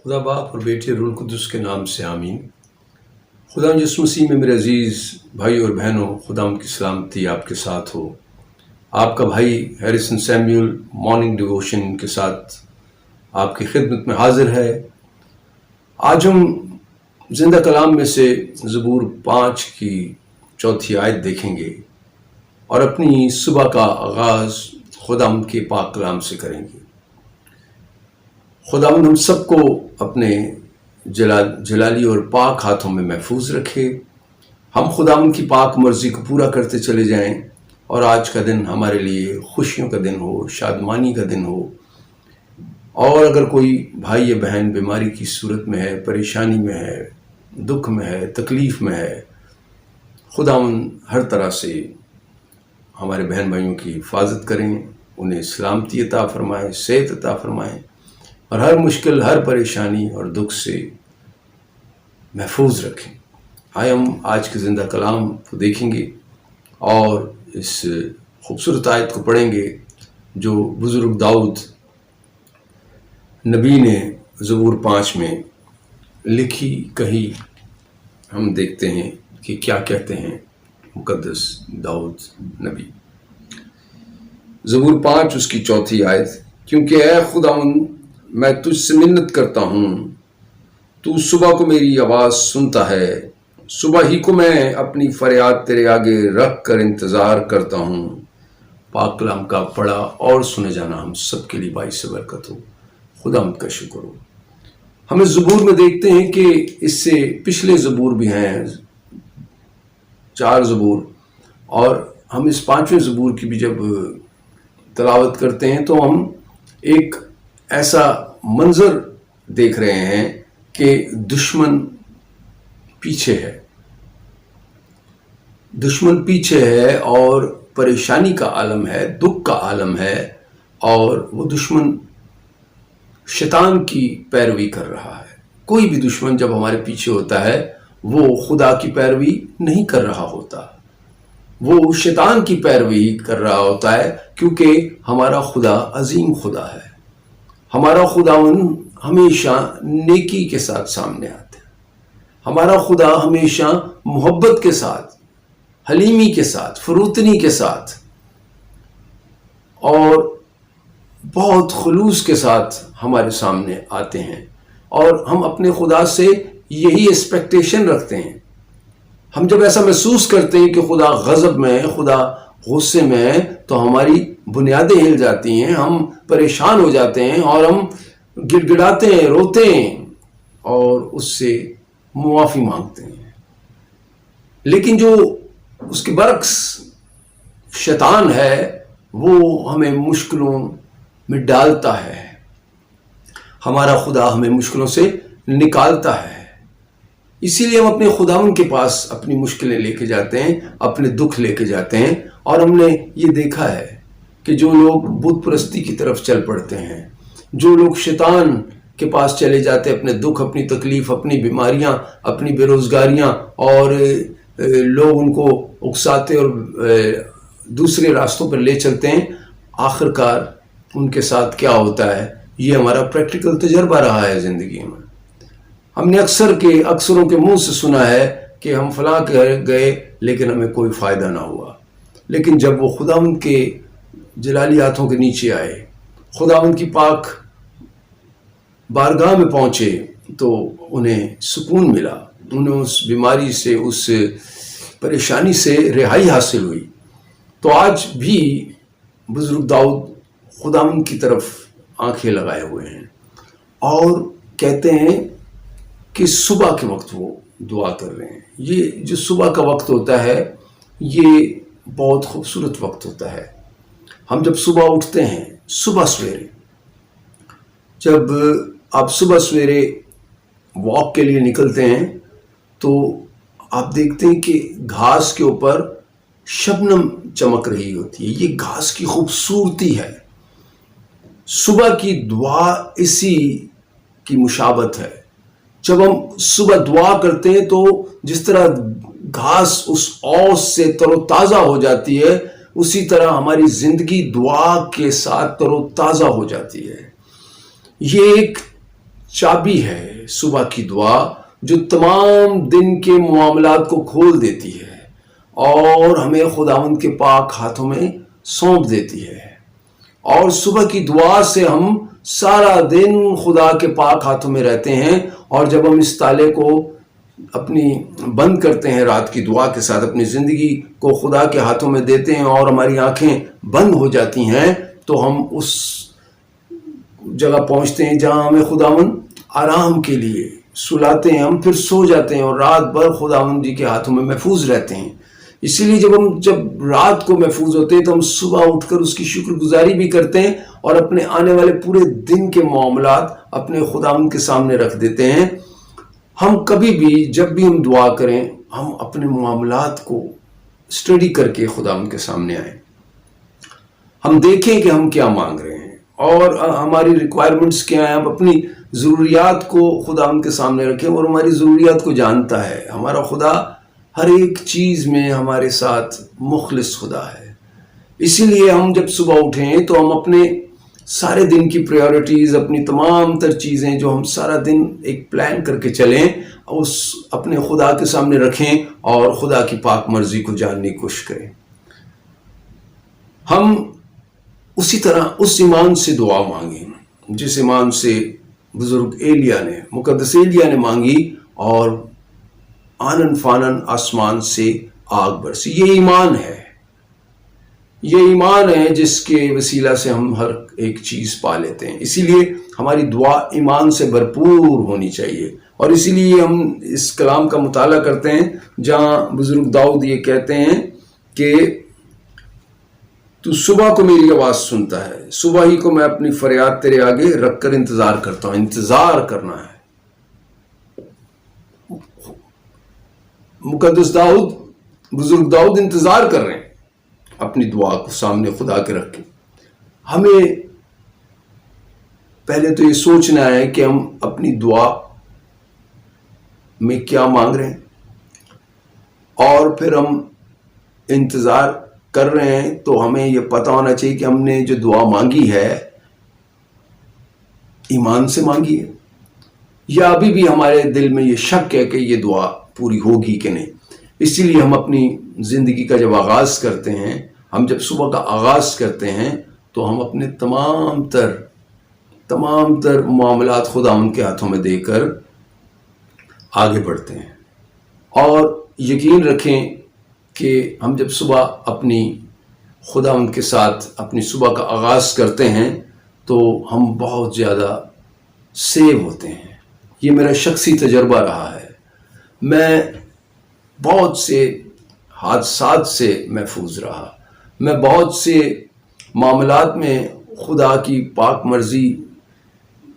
خدا باپ اور بیٹے روح القدس کے نام سے آمین۔ خدا یسوع مسیح میں میرے عزیز بھائی اور بہنوں، خدا ان کی سلامتی آپ کے ساتھ ہو۔ آپ کا بھائی ہیریسن سیمیول مارننگ ڈیووشن کے ساتھ آپ کی خدمت میں حاضر ہے۔ آج ہم زندہ کلام میں سے زبور 5 کی 4 آیت دیکھیں گے اور اپنی صبح کا آغاز خداوند کے پاک کلام سے کریں گے۔ خداوند ہم سب کو اپنے جلالی اور پاک ہاتھوں میں محفوظ رکھے۔ ہم خداوند کی پاک مرضی کو پورا کرتے چلے جائیں اور آج کا دن ہمارے لیے خوشیوں کا دن ہو، شادمانی کا دن ہو۔ اور اگر کوئی بھائی یا بہن بیماری کی صورت میں ہے، پریشانی میں ہے، دکھ میں ہے، تکلیف میں ہے، خداوند ہر طرح سے ہمارے بہن بھائیوں کی حفاظت کریں، انہیں سلامتی عطا فرمائیں، صحت عطا فرمائیں اور ہر مشکل، ہر پریشانی اور دکھ سے محفوظ رکھیں۔ آئے ہم آج کے زندہ کلام کو دیکھیں گے اور اس خوبصورت آیت کو پڑھیں گے جو بزرگ داؤد نبی نے زبور 5 میں لکھی کہی۔ ہم دیکھتے ہیں کہ کیا کہتے ہیں مقدس داؤد نبی۔ زبور 5 اس کی 4 آیت، کیونکہ اے خداوند میں تجھ سے منت کرتا ہوں، تو صبح کو میری آواز سنتا ہے، صبح ہی کو میں اپنی فریاد تیرے آگے رکھ کر انتظار کرتا ہوں۔ پاک کلام کا پڑھا اور سنے جانا ہم سب کے لیے باعث برکت ہو۔ خداوند کا شکر ہو۔ ہم اس زبور میں دیکھتے ہیں کہ اس سے پچھلے زبور بھی ہیں، 4 زبور، اور ہم اس 5ویں زبور کی بھی جب تلاوت کرتے ہیں تو ہم ایک ایسا منظر دیکھ رہے ہیں کہ دشمن پیچھے ہے، دشمن پیچھے ہے اور پریشانی کا عالم ہے، دکھ کا عالم ہے، اور وہ دشمن شیطان کی پیروی کر رہا ہے۔ کوئی بھی دشمن جب ہمارے پیچھے ہوتا ہے وہ خدا کی پیروی نہیں کر رہا ہوتا، وہ شیطان کی پیروی کر رہا ہوتا ہے، کیونکہ ہمارا خدا عظیم خدا ہے۔ ہمارا خداوند ہمیشہ نیکی کے ساتھ سامنے آتا ہے۔ ہمارا خدا ہمیشہ محبت کے ساتھ، حلیمی کے ساتھ، فروتنی کے ساتھ اور بہت خلوص کے ساتھ ہمارے سامنے آتے ہیں، اور ہم اپنے خدا سے یہی ایکسپیکٹیشن رکھتے ہیں۔ ہم جب ایسا محسوس کرتے ہیں کہ خدا غضب میں ہے، خدا غصے میں ہے، تو ہماری بنیادیں ہل جاتی ہیں، ہم پریشان ہو جاتے ہیں اور ہم گڑ گڑاتے ہیں، روتے ہیں اور اس سے معافی مانگتے ہیں۔ لیکن جو اس کے برعکس شیطان ہے وہ ہمیں مشکلوں میں ڈالتا ہے، ہمارا خدا ہمیں مشکلوں سے نکالتا ہے۔ اسی لیے ہم اپنے خداوند کے پاس اپنی مشکلیں لے کے جاتے ہیں، اپنے دکھ لے کے جاتے ہیں، اور ہم نے یہ دیکھا ہے کہ جو لوگ بت پرستی کی طرف چل پڑتے ہیں، جو لوگ شیطان کے پاس چلے جاتے ہیں، اپنے دکھ، اپنی تکلیف، اپنی بیماریاں، اپنی بے روزگاریاں، اور لوگ ان کو اکساتے اور دوسرے راستوں پر لے چلتے ہیں، آخر کار ان کے ساتھ کیا ہوتا ہے؟ یہ ہمارا پریکٹیکل تجربہ رہا ہے زندگی میں۔ ہم نے اکثروں کے منہ سے سنا ہے کہ ہم فلاں گئے لیکن ہمیں کوئی فائدہ نہ ہوا۔ لیکن جب وہ خداوند کے جلالی ہاتھوں کے نیچے آئے، خداوند کی پاک بارگاہ میں پہنچے، تو انہیں سکون ملا، انہیں اس بیماری سے، اس پریشانی سے رہائی حاصل ہوئی۔ تو آج بھی بزرگ داؤد خداوند کی طرف آنکھیں لگائے ہوئے ہیں اور کہتے ہیں کہ صبح کے وقت وہ دعا کر رہے ہیں۔ یہ جو صبح کا وقت ہوتا ہے یہ بہت خوبصورت وقت ہوتا ہے۔ ہم جب صبح اٹھتے ہیں، صبح سویرے، جب آپ صبح سویرے واک کے لیے نکلتے ہیں تو آپ دیکھتے ہیں کہ گھاس کے اوپر شبنم چمک رہی ہوتی ہے۔ یہ گھاس کی خوبصورتی ہے۔ صبح کی دعا اسی کی مشابہت ہے۔ جب ہم صبح دعا کرتے ہیں تو جس طرح گھاس اس اوس سے تر و تازہ ہو جاتی ہے، اسی طرح ہماری زندگی دعا کے ساتھ تر و تازہ ہو جاتی ہے۔ یہ ایک چابی ہے صبح کی دعا جو تمام دن کے معاملات کو کھول دیتی ہے اور ہمیں خداوند کے پاک ہاتھوں میں سونپ دیتی ہے. اور صبح کی دعا سے ہم سارا دن خدا کے پاک ہاتھوں میں رہتے ہیں. اور جب ہم اس تالے کو اپنی بند کرتے ہیں رات کی دعا کے ساتھ، اپنی زندگی کو خدا کے ہاتھوں میں دیتے ہیں اور ہماری آنکھیں بند ہو جاتی ہیں، تو ہم اس جگہ پہنچتے ہیں جہاں ہمیں خداوند آرام کے لیے سلاتے ہیں. ہم پھر سو جاتے ہیں اور رات بھر خداوند جی کے ہاتھوں میں محفوظ رہتے ہیں. اسی لیے جب رات کو محفوظ ہوتے ہیں تو ہم صبح اٹھ کر اس کی شکر گزاری بھی کرتے ہیں اور اپنے آنے والے پورے دن کے معاملات اپنے خداوند کے سامنے رکھ دیتے ہیں. ہم کبھی بھی جب بھی ہم دعا کریں، ہم اپنے معاملات کو اسٹڈی کر کے خداوند کے سامنے آئیں. ہم دیکھیں کہ ہم کیا مانگ رہے ہیں اور ہماری ریکوائرمنٹس کیا ہیں. ہم اپنی ضروریات کو خداوند کے سامنے رکھیں اور ہماری ضروریات کو جانتا ہے. ہمارا خدا ہر ایک چیز میں ہمارے ساتھ مخلص خدا ہے. اسی لیے ہم جب صبح اٹھیں تو ہم اپنے سارے دن کی پریورٹیز، اپنی تمام تر چیزیں جو ہم سارا دن ایک پلان کر کے چلیں، اس اپنے خدا کے سامنے رکھیں اور خدا کی پاک مرضی کو جاننے کی کوشش کریں. ہم اسی طرح اس ایمان سے دعا مانگیں جس ایمان سے بزرگ ایلیا نے، مقدس ایلیا نے مانگی اور آنن فانن آسمان سے آگ برسی. یہ ایمان ہے، یہ ایمان ہے جس کے وسیلہ سے ہم ہر ایک چیز پا لیتے ہیں. اسی لیے ہماری دعا ایمان سے بھرپور ہونی چاہیے. اور اسی لیے ہم اس کلام کا مطالعہ کرتے ہیں جہاں بزرگ داؤد یہ کہتے ہیں کہ تو صبح کو میری آواز سنتا ہے، صبح ہی کو میں اپنی فریاد تیرے آگے رکھ کر انتظار کرتا ہوں. انتظار کرنا ہے. مقدس داؤد، بزرگ داؤد انتظار کر رہے ہیں اپنی دعا کو سامنے خدا کے رکھ کے. ہمیں پہلے تو یہ سوچنا ہے کہ ہم اپنی دعا میں کیا مانگ رہے ہیں اور پھر ہم انتظار کر رہے ہیں تو ہمیں یہ پتا ہونا چاہیے کہ ہم نے جو دعا مانگی ہے ایمان سے مانگی ہے یا ابھی بھی ہمارے دل میں یہ شک ہے کہ یہ دعا پوری ہوگی کہ نہیں. اسی لیے ہم اپنی زندگی کا جب آغاز کرتے ہیں، ہم جب صبح کا آغاز کرتے ہیں تو ہم اپنے تمام تر معاملات خدا ان کے ہاتھوں میں دے کر آگے بڑھتے ہیں. اور یقین رکھیں کہ ہم جب صبح اپنی خدا ان کے ساتھ اپنی صبح کا آغاز کرتے ہیں تو ہم بہت زیادہ سیو ہوتے ہیں. یہ میرا شخصی تجربہ رہا ہے. میں بہت سے حادثات سے محفوظ رہا. میں بہت سے معاملات میں خدا کی پاک مرضی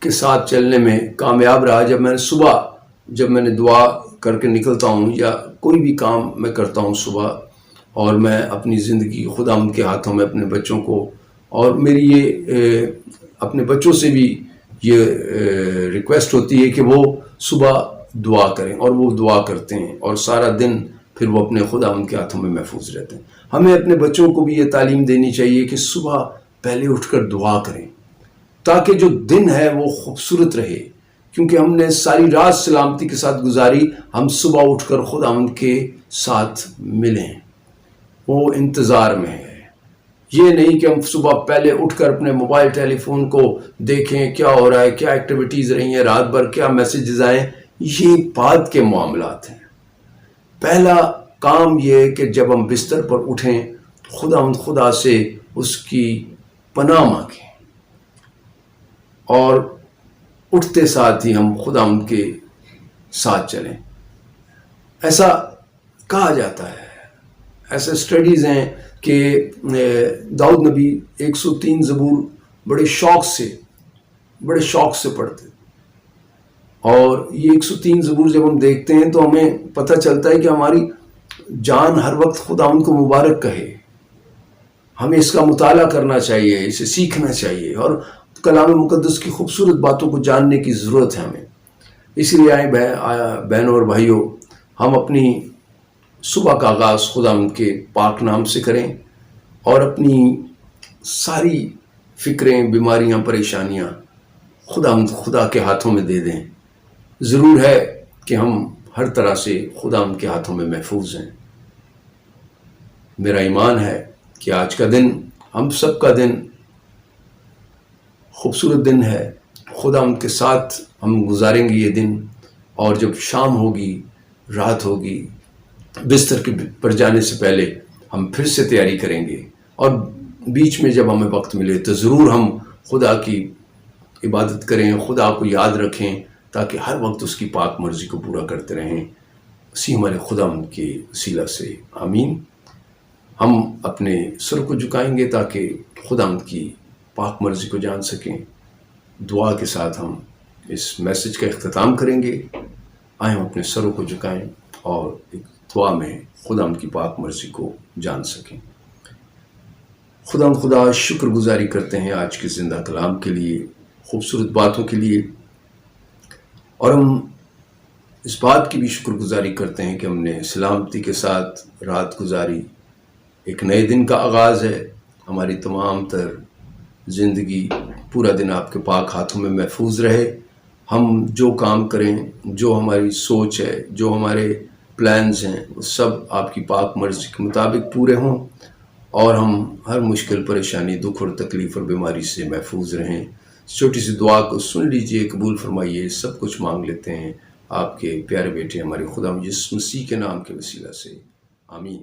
کے ساتھ چلنے میں کامیاب رہا. جب میں نے دعا کر کے نکلتا ہوں یا کوئی بھی کام میں کرتا ہوں صبح، اور میں اپنی زندگی خدا ان کے ہاتھوں میں اپنے بچوں کو، اور میری یہ اپنے بچوں سے بھی یہ ریکویسٹ ہوتی ہے کہ وہ صبح دعا کریں، اور وہ دعا کرتے ہیں اور سارا دن پھر وہ اپنے خدا ان کے ہاتھوں میں محفوظ رہتے ہیں. ہمیں اپنے بچوں کو بھی یہ تعلیم دینی چاہیے کہ صبح پہلے اٹھ کر دعا کریں تاکہ جو دن ہے وہ خوبصورت رہے. کیونکہ ہم نے ساری رات سلامتی کے ساتھ گزاری، ہم صبح اٹھ کر خدا ان کے ساتھ ملیں. وہ انتظار میں ہے. یہ نہیں کہ ہم صبح پہلے اٹھ کر اپنے موبائل ٹیلی فون کو دیکھیں کیا ہو رہا ہے، کیا ایکٹیویٹیز رہی ہیں رات بھر، کیا میسیجز آئیں. یہ بعد کے معاملات ہیں. پہلا کام یہ ہے کہ جب ہم بستر پر اٹھیں خدا سے اس کی پناہ مانگیں اور اٹھتے ساتھ ہی ہم خدا ان کے ساتھ چلیں. ایسا کہا جاتا ہے، ایسے سٹڈیز ہیں کہ داؤد نبی 103 زبور بڑے شوق سے پڑھتے. اور یہ 103 زبور جب ہم دیکھتے ہیں تو ہمیں پتہ چلتا ہے کہ ہماری جان ہر وقت خدا ان کو مبارک کہے. ہمیں اس کا مطالعہ کرنا چاہیے، اسے سیکھنا چاہیے اور کلام مقدس کی خوبصورت باتوں کو جاننے کی ضرورت ہے ہمیں. اسی لیے بہنوں اور بھائیوں، ہم اپنی صبح کا آغاز خدا ان کے پاک نام سے کریں اور اپنی ساری فکریں، بیماریاں، پریشانیاں خدا کے ہاتھوں میں دے دیں. ضرور ہے کہ ہم ہر طرح سے خدا کے ہاتھوں میں محفوظ ہیں. میرا ایمان ہے کہ آج کا دن ہم سب کا دن خوبصورت دن ہے. خدا ان کے ساتھ ہم گزاریں گے یہ دن، اور جب شام ہوگی، رات ہوگی، بستر کے پر جانے سے پہلے ہم پھر سے تیاری کریں گے، اور بیچ میں جب ہمیں وقت ملے تو ضرور ہم خدا کی عبادت کریں، خدا کو یاد رکھیں، تاکہ ہر وقت اس کی پاک مرضی کو پورا کرتے رہیں. اسی ہمارے خدا کے وسیلہ سے آمین. ہم اپنے سر کو جھکائیں گے تاکہ خدا کی پاک مرضی کو جان سکیں. دعا کے ساتھ ہم اس میسج کا اختتام کریں گے. آئیں ہم اپنے سروں کو جھکائیں اور ایک دعا میں خدا کی پاک مرضی کو جان سکیں. خدا شکر گزاری کرتے ہیں آج کے زندہ کلام کے لیے، خوبصورت باتوں کے لیے، اور ہم اس بات کی بھی شکر گزاری کرتے ہیں کہ ہم نے سلامتی کے ساتھ رات گزاری. ایک نئے دن کا آغاز ہے. ہماری تمام تر زندگی پورا دن آپ کے پاک ہاتھوں میں محفوظ رہے. ہم جو کام کریں، جو ہماری سوچ ہے، جو ہمارے پلانز ہیں، وہ سب آپ کی پاک مرضی کے مطابق پورے ہوں، اور ہم ہر مشکل، پریشانی، دکھ اور تکلیف اور بیماری سے محفوظ رہیں. چھوٹی سی دعا کو سن لیجئے، قبول فرمائیے. سب کچھ مانگ لیتے ہیں آپ کے پیارے بیٹے ہمارے خدا یسوع مسیح کے نام کے وسیلہ سے. آمین.